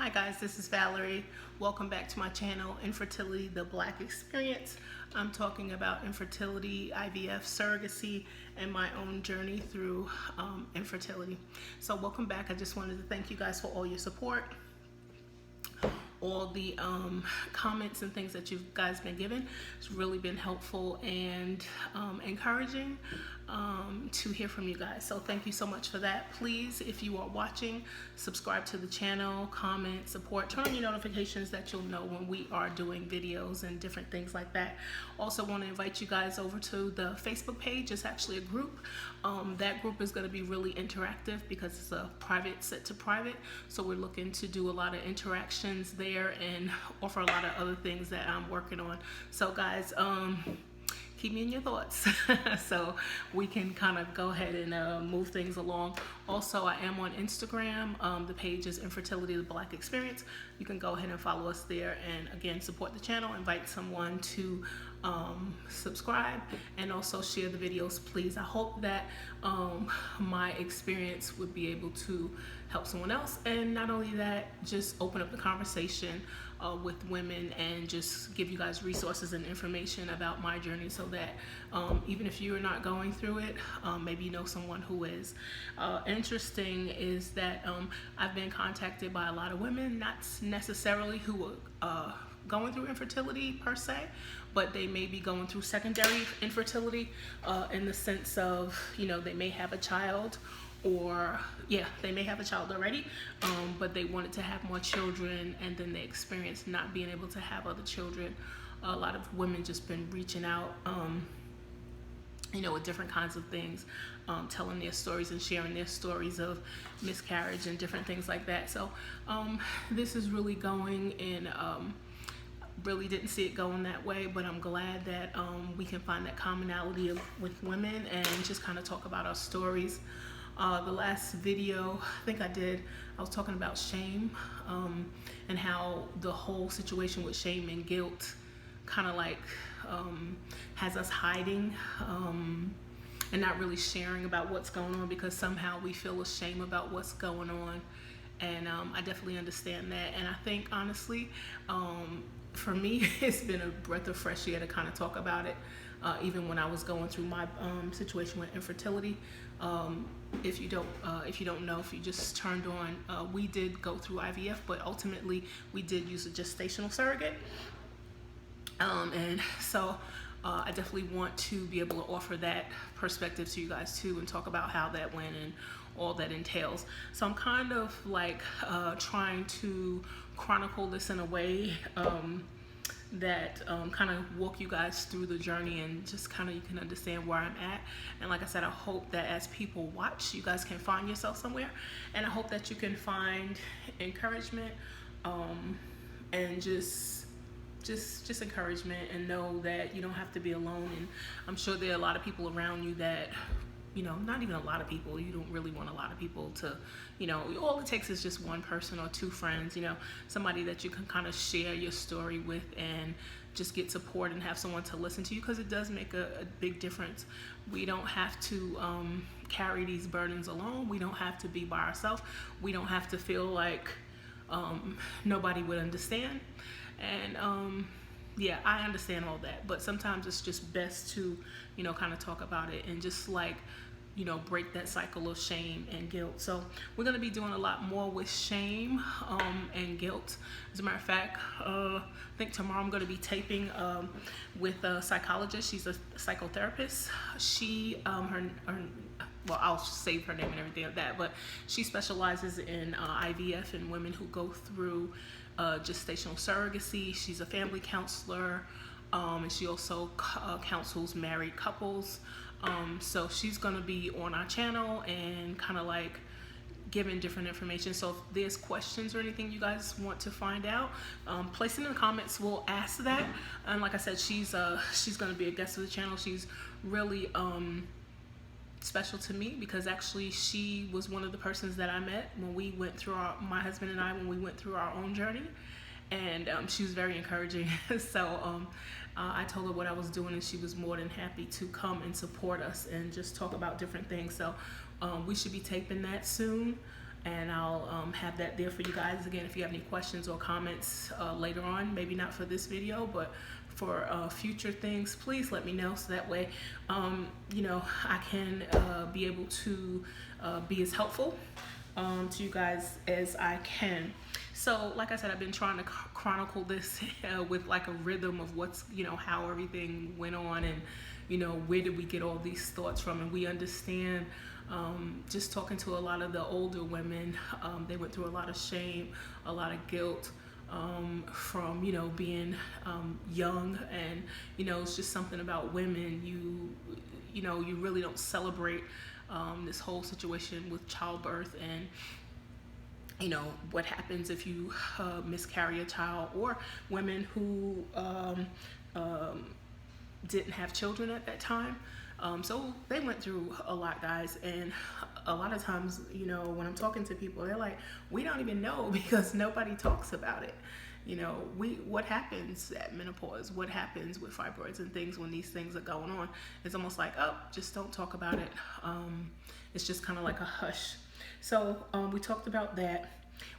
Hi guys, this is Valerie. Welcome back to my channel, Infertility, the Black Experience. I'm talking about infertility, IVF, surrogacy, and my own journey through infertility. So welcome back. I just wanted to thank you guys for all your support, all the comments and things that you guys been giving. It's really been helpful and encouraging to hear from you guys. So thank you so much for that. Please, if you are watching, subscribe to the channel, comment, support, turn on your notifications that you'll know when we are doing videos and different things like that. Also want to invite you guys over to the Facebook page. It's actually a group. That group is going to be really interactive because it's a private set to private. So we're looking to do a lot of interactions there and offer a lot of other things that I'm working on. So guys, keep me in your thoughts so we can kind of go ahead and move things along. Also, I am on Instagram. The page is Infertility, the Black Experience. You can go ahead and follow us there and again support the channel, invite someone to subscribe, and also share the videos, please. I hope that my experience would be able to help someone else, and not only that, just open up the conversation with women and just give you guys resources and information about my journey so that even if you're not going through it, maybe you know someone who is. Interesting is that I've been contacted by a lot of women, not necessarily who are going through infertility per se, but they may be going through secondary infertility in the sense of, you know, they may have a child, or they may have a child already, but they wanted to have more children, and then they experienced not being able to have other children. A lot of women just been reaching out, you know, with different kinds of things, telling their stories and sharing their stories of miscarriage and different things like that. So this is really going in, really didn't see it going that way, but I'm glad that we can find that commonality with women and just kind of talk about our stories. The last video I think I was talking about shame and how the whole situation with shame and guilt kind of like has us hiding and not really sharing about what's going on because somehow we feel ashamed about what's going on. And I definitely understand that, and I think honestly for me it's been a breath of fresh air to kind of talk about it. Even when I was going through my situation with infertility, if you don't know, if you just turned on, we did go through IVF, but ultimately we did use a gestational surrogate, and so I definitely want to be able to offer that perspective to you guys too, and talk about how that went and all that entails. So I'm kind of like trying to chronicle this in a way that kind of walk you guys through the journey, and just kind of you can understand where I'm at. And like I said, I hope that as people watch, you guys can find yourself somewhere, and I hope that you can find encouragement and just encouragement, and know that you don't have to be alone. And I'm sure there are a lot of people around you that, you know, not even a lot of people, you don't really want a lot of people to, you know, all it takes is just one person or two friends, you know, somebody that you can kind of share your story with and just get support and have someone to listen to you, because it does make a big difference. We don't have to carry these burdens alone. We don't have to be by ourselves. We don't have to feel like nobody would understand. And yeah, I understand all that, but sometimes it's just best to, you know, kind of talk about it and just like, you know, break that cycle of shame and guilt. So we're going to be doing a lot more with shame and guilt. As a matter of fact, I think tomorrow I'm going to be taping with a psychologist. She's a psychotherapist. She, well, I'll save her name and everything like that, but she specializes in IVF and women who go through gestational surrogacy. She's a family counselor, and she also counsels married couples. So she's going to be on our channel and kind of like giving different information. So if there's questions or anything you guys want to find out, place it in the comments. We'll ask that. And like I said, she's going to be a guest of the channel. She's really special to me because actually she was one of the persons that I met when we went through my husband and I, when we went through our own journey. And she was very encouraging. So I told her what I was doing, and she was more than happy to come and support us and just talk about different things. So we should be taping that soon. and I'll have that there for you guys. Again, if you have any questions or comments later on, maybe not for this video, but for future things, please let me know, so that way I can be able to be as helpful to you guys as I can. So like I said, I've been trying to chronicle this with like a rhythm of what's, how everything went on, and where did we get all these thoughts from. And we understand, just talking to a lot of the older women, they went through a lot of shame, a lot of guilt, from being young, and it's just something about women. You really don't celebrate this whole situation with childbirth, and what happens if you miscarry a child, or women who didn't have children at that time. So they went through a lot, guys, and a lot of times, when I'm talking to people, they're like, we don't even know, because nobody talks about it. What happens at menopause, what happens with fibroids and things when these things are going on, it's almost like, oh, just don't talk about it. It's just kind of like a hush. So we talked about that.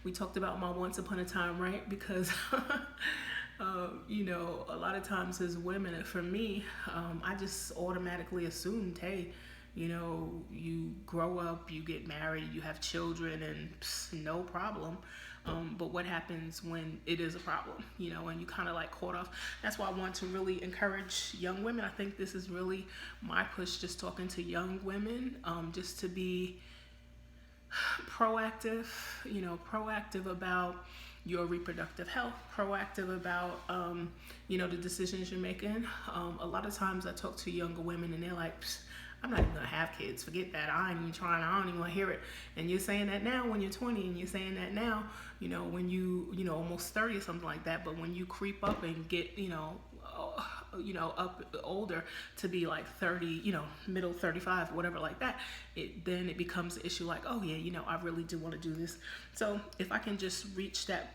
We talked about my once upon a time, right? Because a lot of times as women, and for me, I just automatically assumed, hey, you grow up, you get married, you have children, and no problem. But what happens when it is a problem, and you kind of like caught off. That's why I want to really encourage young women. I think this is really my push, just talking to young women, just to be proactive, proactive about your reproductive health, proactive about, the decisions you're making. A lot of times I talk to younger women and they're like, I'm not even gonna have kids, forget that, I ain't even trying, I don't even wanna hear it. And you're saying that now when you're 20, and you're saying that now, when you, almost 30 or something like that. But when you creep up and get, up older to be like 30, middle 35, whatever like that, then it becomes an issue like, oh yeah, I really do want to do this. So if I can just reach that,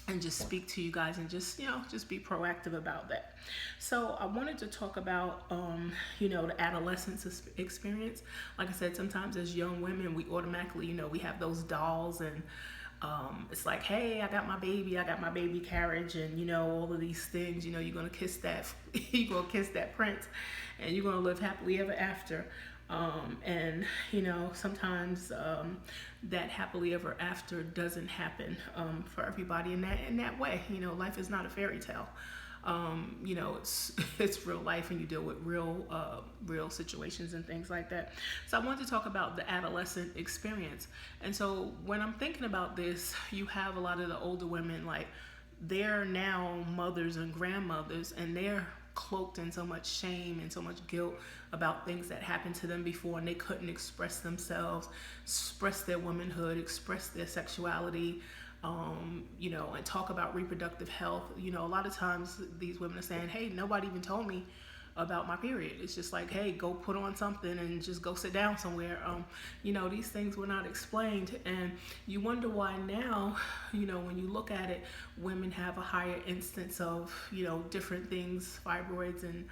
and just speak to you guys, and just just be proactive about that. So I wanted to talk about the adolescence experience. Like I said, sometimes as young women, we automatically we have those dolls, and it's like, hey, I got my baby carriage, and all of these things. You're gonna kiss that prince, and you're gonna live happily ever after. And sometimes that happily ever after doesn't happen for everybody in that way. Life is not a fairy tale. It's real life, and you deal with real situations and things like that. So I want to talk about the adolescent experience. And so when I'm thinking about this, you have a lot of the older women, like, they're now mothers and grandmothers, and they're cloaked in so much shame and so much guilt about things that happened to them before, and they couldn't express themselves, express their womanhood, express their sexuality, and talk about reproductive health. A lot of times these women are saying, hey, nobody even told me about my period. It's just like, hey, go put on something and just go sit down somewhere. These things were not explained, and you wonder why now, when you look at it, women have a higher instance of, different things, fibroids and,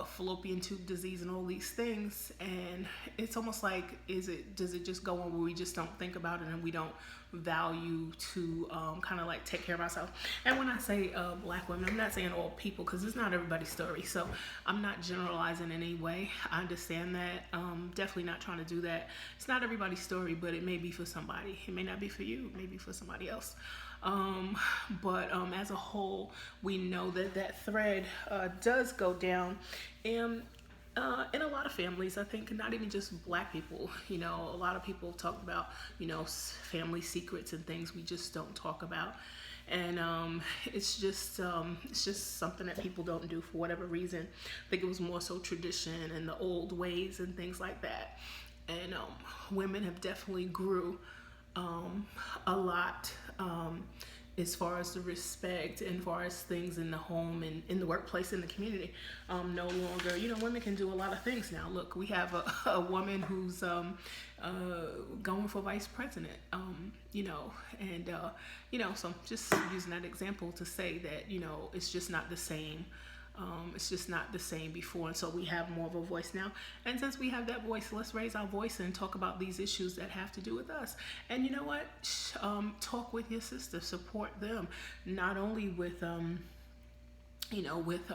fallopian tube disease and all these things. And it's almost like, does it just go on where we just don't think about it, and we don't value to kind of like take care of ourselves? And when I say black women, I'm not saying all people, because it's not everybody's story, so I'm not generalizing in any way. I understand that. Definitely not trying to do that. It's not everybody's story, but it may be for somebody. It may not be for you, it may be for somebody else. But as a whole, we know that thread does go down, and in a lot of families, I think, not even just black people, a lot of people talk about, family secrets and things we just don't talk about. And it's just something that people don't do for whatever reason. I think it was more so tradition and the old ways and things like that. And women have definitely grew a lot as far as the respect, and far as things in the home and in the workplace, in the community. No longer, women can do a lot of things now. Look, we have a woman who's going for vice president, so I'm just using that example to say that, it's just not the same It's just not the same before, and so we have more of a voice now. And since we have that voice, let's raise our voice and talk about these issues that have to do with us. And you know what? Talk with your sister, support them, not only with with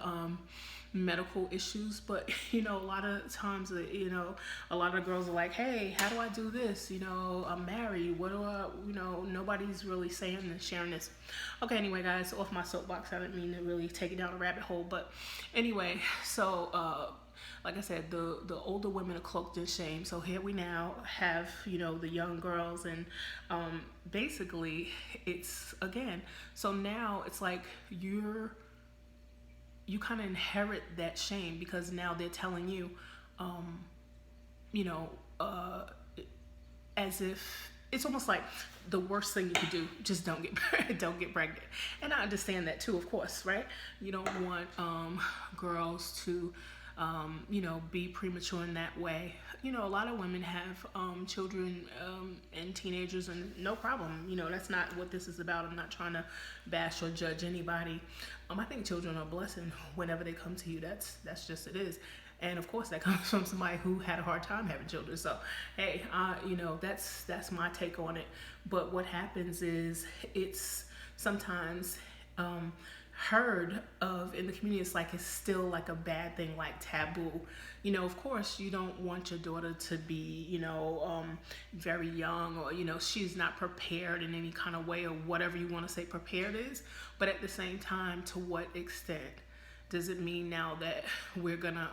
medical issues, but a lot of times, a lot of girls are like, hey, how do I do this? I'm married. What do I, nobody's really saying and sharing this. Okay, anyway, guys, off my soapbox. I didn't mean to really take it down a rabbit hole, but anyway, so like I said, the older women are cloaked in shame. So here we now have, the young girls, and basically it's again. So now it's like you kind of inherit that shame, because now they're telling you, as if it's almost like the worst thing you could do, just don't get pregnant. And I understand that too, of course, right? You don't want girls to be premature in that way. A lot of women have children and teenagers, and no problem. That's not what this is about. I'm not trying to bash or judge anybody. I think children are a blessing whenever they come to you. That's just it is. And of course, that comes from somebody who had a hard time having children. So, hey, that's my take on it. But what happens is it's sometimes heard of in the community. It's like it's still like a bad thing, like taboo. Of course, you don't want your daughter to be, very young, or she's not prepared in any kind of way, or whatever you want to say prepared is. But at the same time, to what extent? Does it mean now that we're gonna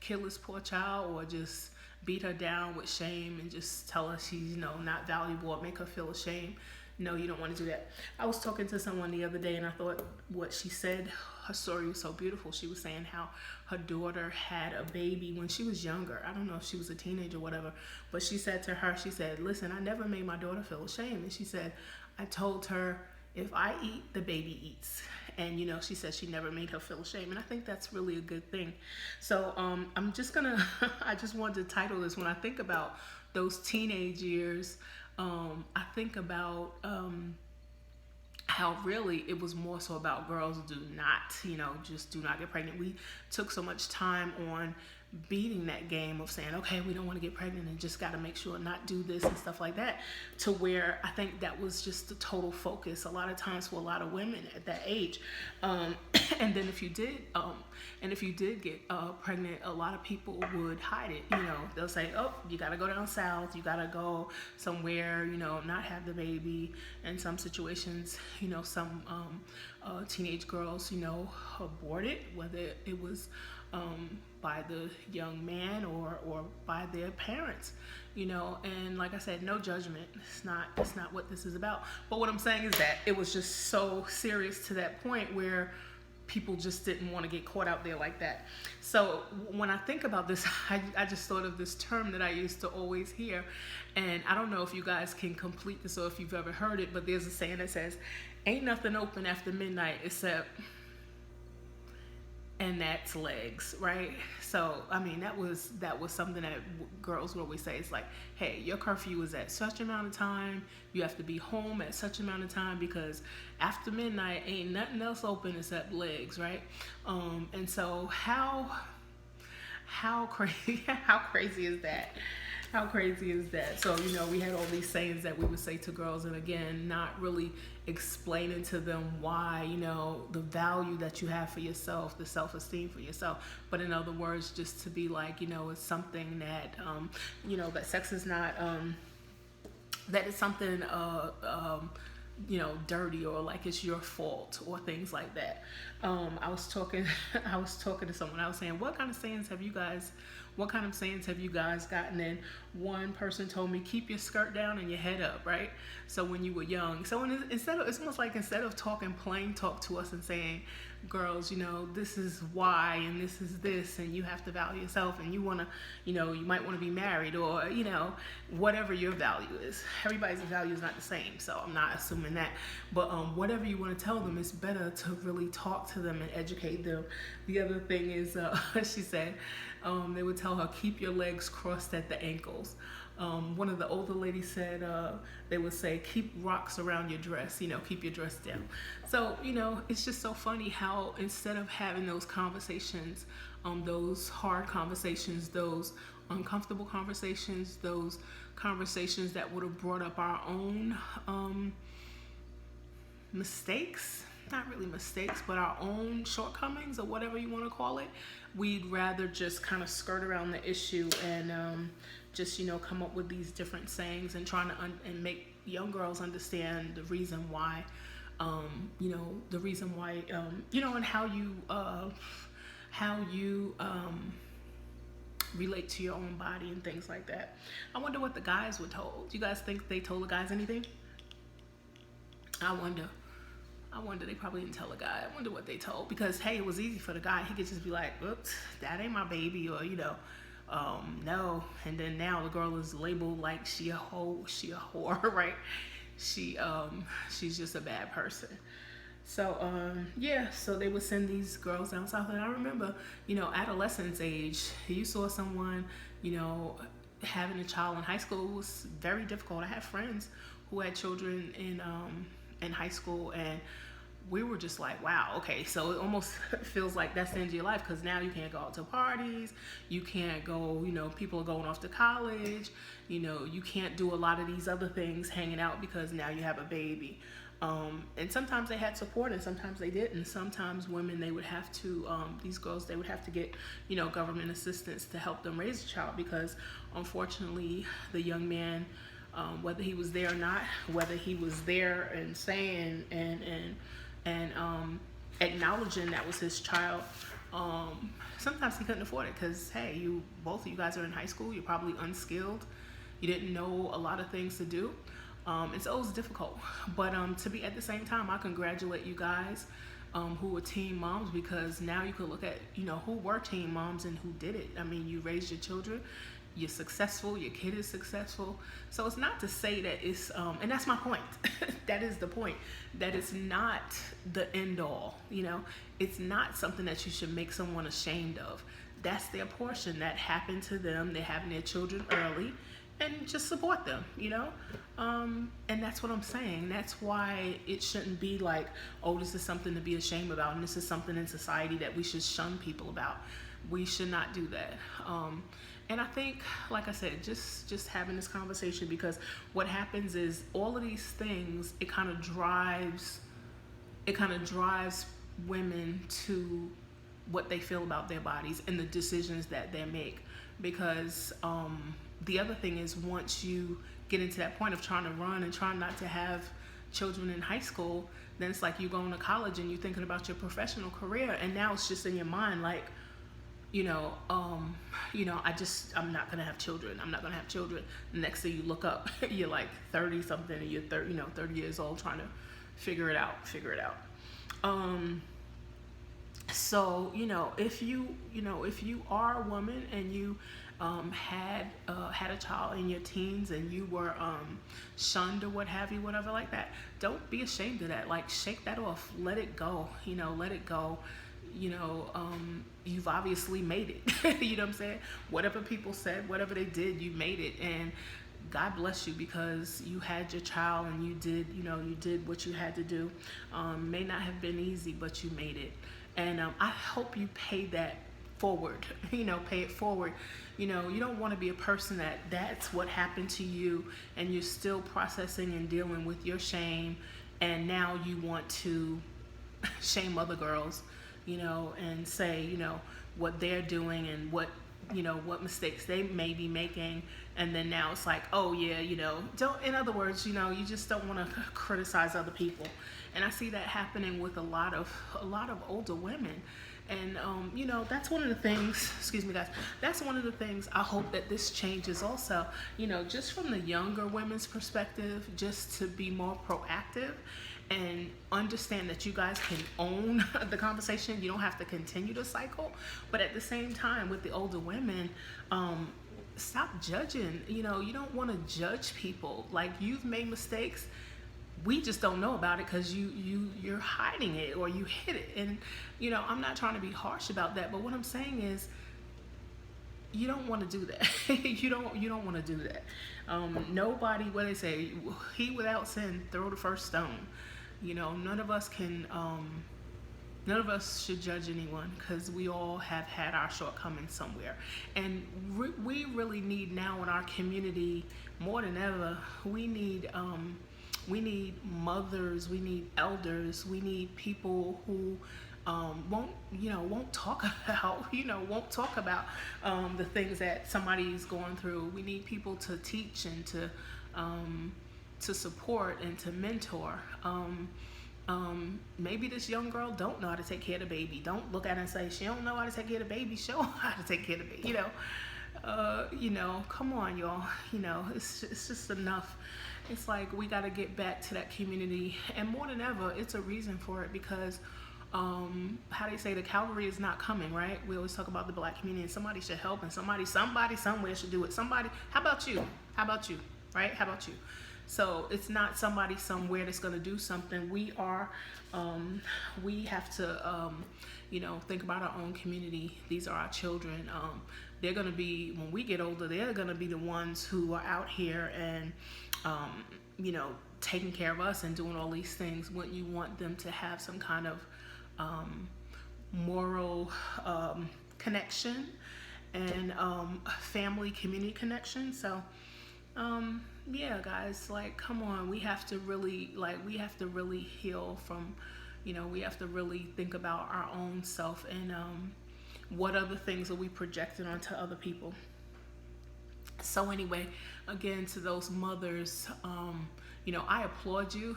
kill this poor child, or just beat her down with shame and just tell her she's not valuable, or make her feel ashamed? No, you don't want to do that. I was talking to someone the other day, and I thought what she said, her story was so beautiful. She was saying how her daughter had a baby when she was younger. I don't know if she was a teenager or whatever, but she said to her, she said, listen, I never made my daughter feel ashamed. And she said, I told her, if I eat, the baby eats. And she said she never made her feel ashamed, and I think that's really a good thing. So I'm just gonna I just wanted to title this, when I think about those teenage years, I think about how really it was more so about girls do not, just do not get pregnant. We took so much time on beating that game of saying, okay, we don't want to get pregnant and just got to make sure not do this and stuff like that, to where I think that was just the total focus a lot of times for a lot of women at that age. And then if you did get pregnant, a lot of people would hide it. They'll say, oh, you got to go down south, you got to go somewhere, not have the baby. In some situations, some teenage girls, aborted, whether it was by the young man or by their parents, and like I said, no judgment. It's not what this is about. But what I'm saying is that it was just so serious to that point where people just didn't want to get caught out there like that. So when I think about this, I just thought of this term that I used to always hear, and I don't know if you guys can complete this or if you've ever heard it, but there's a saying that says, ain't nothing open after midnight except, and that's legs, right? So I mean, that was something that girls would always say. It's like, hey, your curfew is at such amount of time, you have to be home at such amount of time, because after midnight ain't nothing else open except legs, right? And so how crazy is that? How crazy is that? So, we had all these sayings that we would say to girls, and again, not really explaining to them why, the value that you have for yourself, the self-esteem for yourself. But in other words, just to be like, it's something that, that sex is not, that it's something, dirty, or like it's your fault, or things like that. I was talking to someone. I was saying, what kind of sayings have you guys gotten? And one person told me, keep your skirt down and your head up, right? So when you were young, so it's almost like, instead of talking plain talk to us and saying, girls, this is why, and this is this, and you have to value yourself, and you want to, you might want to be married, or, whatever your value is. Everybody's value is not the same, so I'm not assuming that. But whatever you want to tell them, it's better to really talk to them and educate them. The other thing is, she said, they would tell her, keep your legs crossed at the ankles. One of the older ladies said they would say, keep rocks around your dress, keep your dress down. So, it's just so funny how instead of having those conversations, those hard conversations, those uncomfortable conversations, those conversations that would have brought up our own mistakes, not really mistakes, but our own shortcomings or whatever you want to call it, we'd rather just kind of skirt around the issue and just come up with these different sayings and trying to and make young girls understand the reason why the reason why and how you relate to your own body and things like that. I wonder what the guys were told. You guys think they told the guys anything? I wonder. They probably didn't tell a guy. I wonder what they told, because hey, it was easy for the guy. He could just be like, oops, that ain't my baby, or no. And then now the girl is labeled like she a whore, right? She's just a bad person. So so they would send these girls down south. And I remember, adolescence age, you saw someone, having a child in high school was very difficult. I had friends who had children in high school, and we were just like, wow, okay, so it almost feels like that's the end of your life, because now you can't go out to parties, you can't go, people are going off to college, you can't do a lot of these other things, hanging out, because now you have a baby. And sometimes they had support and sometimes they didn't. Sometimes women, they would have to, these girls, they would have to get, government assistance to help them raise a child, because unfortunately the young man, whether he was there or not, whether he was there and saying and acknowledging that was his child, sometimes he couldn't afford it, because hey, both of you guys are in high school, you're probably unskilled, you didn't know a lot of things to do, and so it was difficult. But to be at the same time, I congratulate you guys who were teen moms, because now you could look at who were teen moms and who did it. I mean, you raised your children, you're successful, your kid is successful. So it's not to say that it's, and that's my point. That is the point, that it's not the end all, it's not something that you should make someone ashamed of. That's their portion, that happened to them, they're having their children early, and just support them, and that's what I'm saying. That's why it shouldn't be like, oh, this is something to be ashamed about, and this is something in society that we should shun people about. We should not do that. And I think, like I said, just having this conversation, because what happens is all of these things, it kind of drives women to what they feel about their bodies and the decisions that they make. Because the other thing is, once you get into that point of trying to run and trying not to have children in high school, then it's like you going to college and you're thinking about your professional career, and now it's just in your mind like, I'm not gonna have children. I'm not gonna have children. The next thing you look up, you're like 30 something, and you're 30 years old, trying to figure it out. So if you are a woman and you had a child in your teens and you were shunned or what have you, whatever like that, don't be ashamed of that. Like, shake that off. Let it go. Let it go. You've obviously made it. You know what I'm saying? Whatever people said, whatever they did, you made it, and God bless you, because you had your child and you did what you had to do. May not have been easy, but you made it, and I hope you pay that forward. Pay it forward. You don't want to be a person that's what happened to you, and you're still processing and dealing with your shame, and now you want to shame other girls, and say, what they're doing and what mistakes they may be making. And then now it's like, oh yeah, in other words, you just don't want to criticize other people. And I see that happening with a lot of older women. And, that's one of the things, excuse me guys, that's one of the things I hope that this changes also, just from the younger women's perspective, just to be more proactive and understand that you guys can own the conversation. You don't have to continue the cycle. But at the same time, with the older women, stop judging. You don't want to judge people. Like, you've made mistakes, we just don't know about it because you're hiding it, or you hid it. And I'm not trying to be harsh about that, but what I'm saying is, you don't want to do that. You don't want to do that. Nobody, what they say, he without sin throw the first stone. None of us can. None of us should judge anyone because we all have had our shortcomings somewhere. And we really need now in our community more than ever. We need mothers. We need elders. We need people who won't talk about the things that somebody's going through. We need people to teach and to support and to mentor. Maybe this young girl don't know how to take care of the baby. Don't look at her and say she don't know how to take care of the baby. Show her how to take care of the baby. Come on, y'all. It's just enough. It's like we got to get back to that community, and more than ever, it's a reason for it because how they say the cavalry is not coming, right? We always talk about the black community, and somebody should help, and somebody somewhere should do it. Somebody, how about you, right? How about you? So it's not somebody somewhere that's going to do something. We have to think about our own community. These are our children. They're going to be, when we get older, they're going to be the ones who are out here and taking care of us and doing all these things. Wouldn't you want them to have some kind of moral connection and family community connection? So yeah, guys, like, come on, we have to really heal from, we have to really think about our own self and what other things are we projecting onto other people. So anyway, again, to those mothers, I applaud you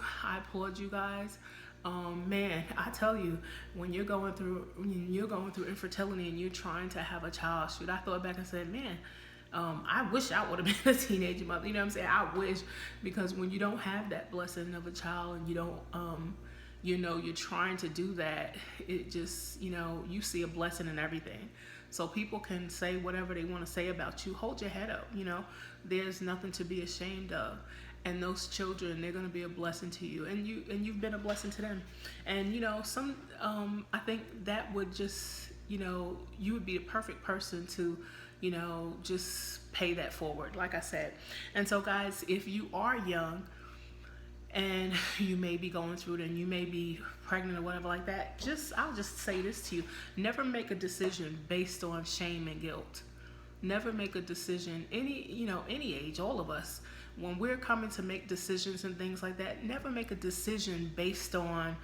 guys. Man, I tell you, when you're going through infertility and you're trying to have a child, I thought back and said, man, I wish I would have been a teenage mother. You know what I'm saying? I wish, because when you don't have that blessing of a child and you don't, you're trying to do that, it just, you see a blessing in everything. So people can say whatever they want to say about you. Hold your head up. There's nothing to be ashamed of. And those children, they're going to be a blessing to you, and you've been a blessing to them. And I think that would just, you would be the perfect person to, just pay that forward, like I said. And so, guys, if you are young and you may be going through it and you may be pregnant or whatever like that, I'll just say this to you: never make a decision based on shame and guilt. Never make a decision, any age, all of us, when we're coming to make decisions and things like that, never make a decision based on,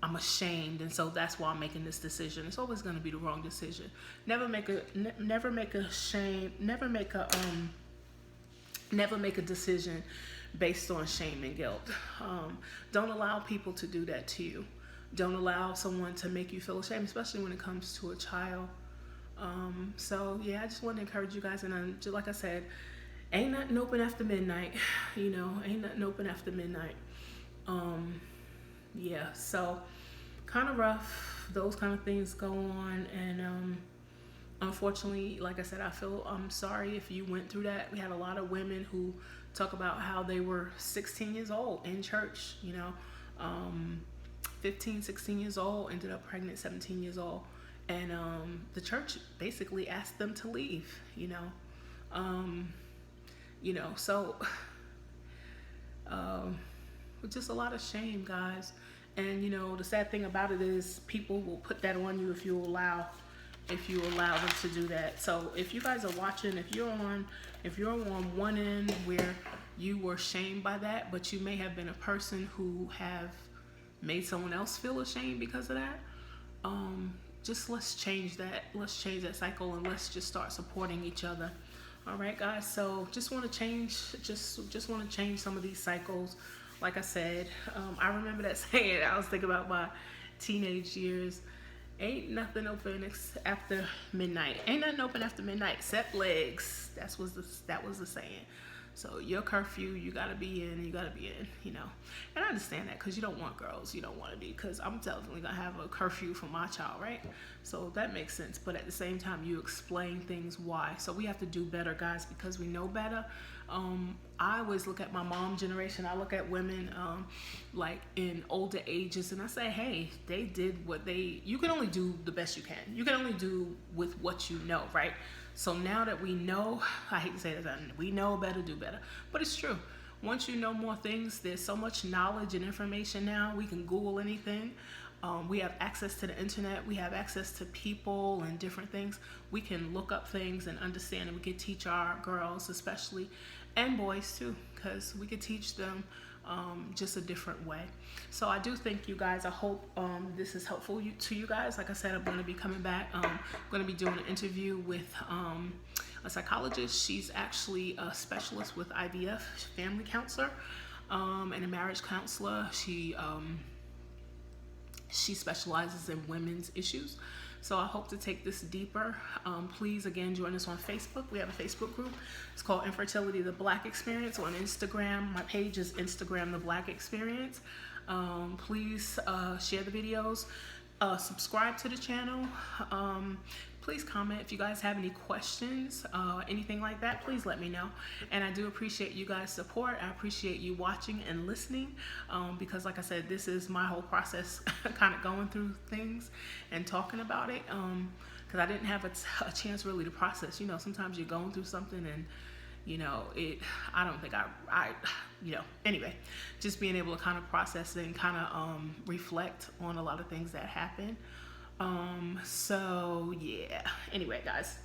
I'm ashamed, and so that's why I'm making this decision. It's always going to be the wrong decision. Never make a decision based on shame and guilt. Don't allow people to do that to you. Don't allow someone to make you feel ashamed, especially when it comes to a child. So yeah, I just want to encourage you guys, and just like I said, ain't nothing open after midnight. Ain't nothing open after midnight. Yeah, so kind of rough. Those kind of things go on, and unfortunately, like I said, I'm sorry if you went through that. We had a lot of women who talk about how they were 16 years old in church, 15, 16 years old, ended up pregnant 17 years old. And the church basically asked them to leave, so just a lot of shame, guys. And the sad thing about it is people will put that on you if you allow them to do that. So if you guys are watching, if you're on one end where you were shamed by that, but you may have been a person who have made someone else feel ashamed because of that, just let's change that cycle, and let's just start supporting each other. All right, guys, so just want to change some of these cycles. Like I said, I remember that saying. I was thinking about my teenage years. Ain't nothing open after midnight. Ain't nothing open after midnight except legs. That was the saying. So your curfew, you gotta be in. And I understand that, because you don't want girls. You don't want to be, because I'm definitely gonna have a curfew for my child, right? So that makes sense. But at the same time, you explain things why. So we have to do better, guys, because we know better. I always look at my mom generation. I look at women like in older ages, and I say, hey, they did you can only do the best you can. You can only do with what you know, right? So now that we know, I hate to say this, we know better, do better, but it's true. Once you know more things, there's so much knowledge and information now. We can Google anything. We have access to the internet. We have access to people and different things. We can look up things and understand, and we can teach our girls especially, and boys too, because we could teach them just a different way. So I do thank you guys. I hope this is helpful to you guys. Like I said, I'm going to be coming back. I'm going to be doing an interview with a psychologist. She's actually a specialist with IVF, family counselor, and a marriage counselor. She specializes in women's issues. So I hope to take this deeper. Please, again, join us on Facebook. We have a Facebook group. It's called Infertility, the Black Experience. On Instagram, my page is Instagram, the Black Experience. Please share the videos. Subscribe to the channel. Please comment if you guys have any questions, anything like that. Please let me know. And I do appreciate you guys' support. I appreciate you watching and listening, because like I said, this is my whole process, kind of going through things and talking about it, because I didn't have a chance really to process. You know, sometimes you're going through something and I don't think anyway, just being able to kind of process it and kind of reflect on a lot of things that happen. So yeah, anyway, guys,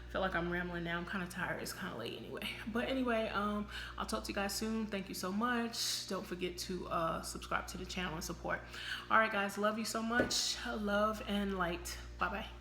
I feel like I'm rambling now. I'm kind of tired. It's kind of late anyway. But anyway, I'll talk to you guys soon. Thank you so much. Don't forget to subscribe to the channel and support. All right, guys, love you so much. Love and light. Bye-bye.